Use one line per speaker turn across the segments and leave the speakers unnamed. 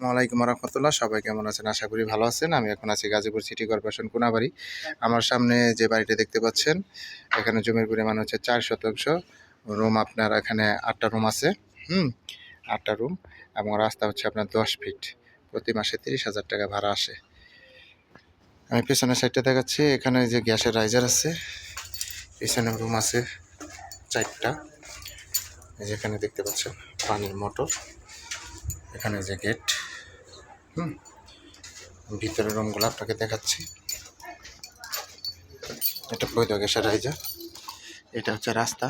ওয়ালাইকুম রহমতুল্লাহ। সবাই কেমন আছেন? আশা করি ভালো আছেন। আমি এখন আছি গাজীপুর সিটি কর্পোরেশন কোনাবাড়ি। আমার সামনে যে বাড়িটা দেখতে পাচ্ছেন, এখানে জমির পরিমাণ হচ্ছে 4 শতাংশ। রুম আপনার এখানে 8টা রুম আছে। 8টা রুম এবং রাস্তা হচ্ছে আপনার 10 ফিট। প্রতি মাসে 30,000 টাকা ভাড়া আসে। আমি পেছনের সাইডটা দেখাচ্ছি। এখানে যে গ্যাসের রাইজার আছে, পেছনে রুম আছে 4টা। যেখানে দেখতে পাচ্ছেন পানির মোটর, এখানে যে গেট। ভিতরের রুমগুলো আপনাকে দেখাচ্ছি। এটা বৈধ গ্যাসের রাইজার। এটা হচ্ছে রাস্তা,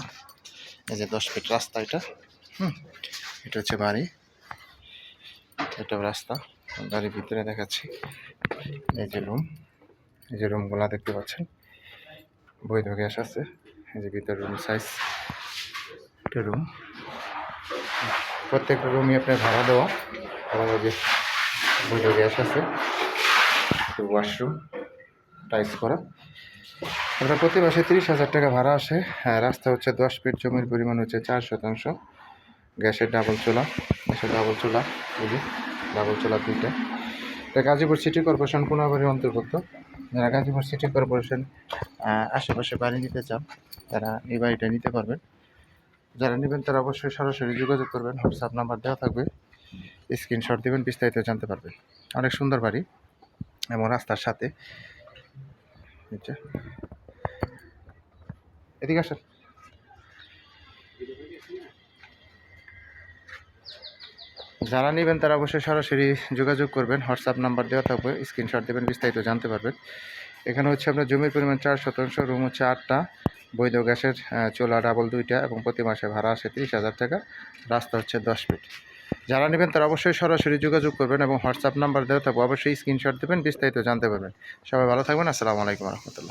এই যে 10 ফিট রাস্তা এটা। এটা হচ্ছে বাড়ি, এটা রাস্তা। বাড়ির ভিতরে দেখাচ্ছি এই যে রুম, এই যে রুমগুলা দেখতে পাচ্ছেন বৈধ গ্যাস আছে। এই যে ভিতরের রুম সাইজ, এটা রুম। প্রত্যেকটা রুমই আপনার ভাড়া দেওয়া এবং এই যে বৈধ গ্যাস আছে। ওয়াশরুম টাইলস করা। আপনার প্রতি মাসে 30,000 টাকা ভাড়া আসে। রাস্তা হচ্ছে 10 ফিট, জমির পরিমাণ হচ্ছে 4 শতাংশ। গ্যাসের ডাবল চুলা, এই যে ডাবল চুলা 2টা। এটা গাজীপুর সিটি কর্পোরেশন কোনাবাড়ির অন্তর্ভুক্ত। যারা গাজীপুর সিটি কর্পোরেশন আশেপাশে বাড়ি নিতে চান তারা এই বাড়িটা নিতে পারবেন। যারা নেবেন তারা অবশ্যই সরাসরি যোগাযোগ করবেন। হোয়াটসঅ্যাপ নাম্বার দেওয়া থাকবে, স্ক্রিনশট দেবেন, বিস্তারিত জানতে পারবেন। অনেক সুন্দর বাড়ি এবং রাস্তার সাথে। এদিকে আসেন। যারা নেবেন তারা অবশ্যই সরাসরি যোগাযোগ করবেন। হোয়াটসঅ্যাপ নাম্বার দেওয়া থাকবে, স্ক্রিনশট দেবেন, বিস্তারিত জানতে পারবেন। এখানে হচ্ছে আপনার জমির পরিমাণ 4 শতাংশ, রুম হচ্ছে 8টা, বৈধ গ্যাসের চুলা ডাবল 2টা এবং প্রতি মাসে ভাড়া আসে 30,000 টাকা। রাস্তা হচ্ছে 10 ফিট। যারা নেবেন তারা অবশ্যই সরাসরি যোগাযোগ করবেন এবং হোয়াটসঅ্যাপ নাম্বার দেওয়া থাকবে, অবশ্যই স্ক্রিনশট দেবেন, বিস্তারিত জানতে পারবেন। সবাই ভালো থাকবেন। আসসালামু আলাইকুম রহমতুল্লাহ।